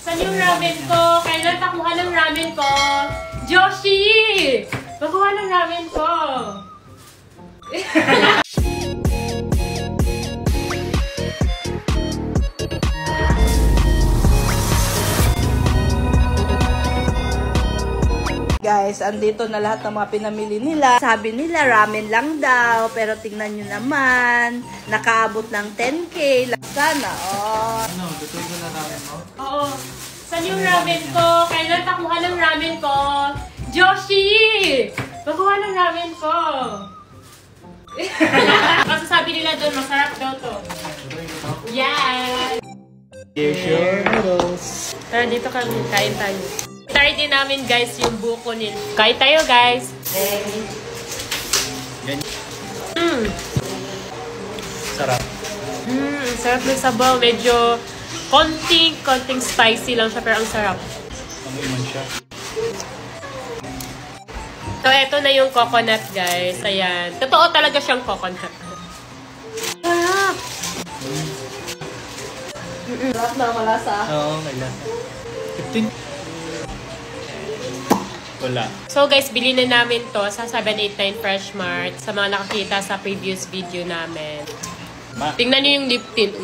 Saan yung ramen ko? Kailan pakuha ng ramen ko? Joshi! Pakuha ng ramen ko! Guys, andito na lahat ng mga pinamili nila. Sabi nila, ramen lang daw. Pero tingnan nyo naman, nakaabot ng 10K. Sana, oh. Ano, lutuin ko na ramen mo? Oo. Saan yung ramen ko? Kailan pakuha ng ramen ko? Joshi! Pakuha ng ramen ko! Kasi sabi nila doon, masarap daw to. Yeah! Here's your noodles. Tara, dito kami. Kain tayo. Try din namin, guys, yung buko nila. Kain tayo, guys. Sarap. Sarap ng sabaw. Medyo konting spicy lang siya, pero ang sarap. Amoy man siya. So, eto na yung coconut, guys. Ayan. Totoo talaga siyang coconut. Sarap! Sarap na malasa. Oo, kailan. 15. Wala. So, guys, bili na namin to sa 789 Fresh Mart sa mga nakakita sa previous video namin. Tingnan nyo yung lip tint.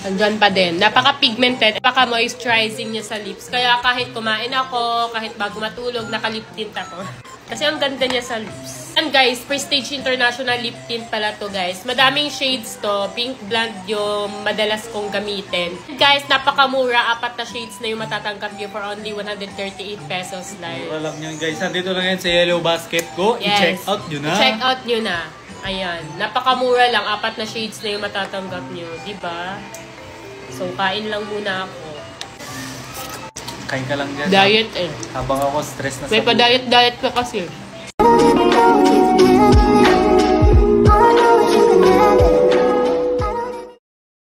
Andyan pa din. Napaka-pigmented. Napaka-moisturizing niya sa lips. Kaya kahit kumain ako, kahit bago matulog, naka-lip tint ako. Kasi ang ganda niya sa lips. And guys, Prestige International Lip Tint pala to, guys. Madaming shades to. Pink blonde yung madalas kong gamitin. Guys, napakamura. 4 na shades na yung matatanggap nyo for only 138 pesos lang. Alam nyo guys, nandito lang yan sa Yellow Basket. Go, Yes. i-check out nyo na. I-check out nyo na. Ayan. Napakamura lang. 4 na shades na yung matatanggap nyo. Diba? So, kain lang muna ako. Kain ka lang dyan. Diet eh. Habang ako stress na May sa pa-diet-diet ka kasi. Know you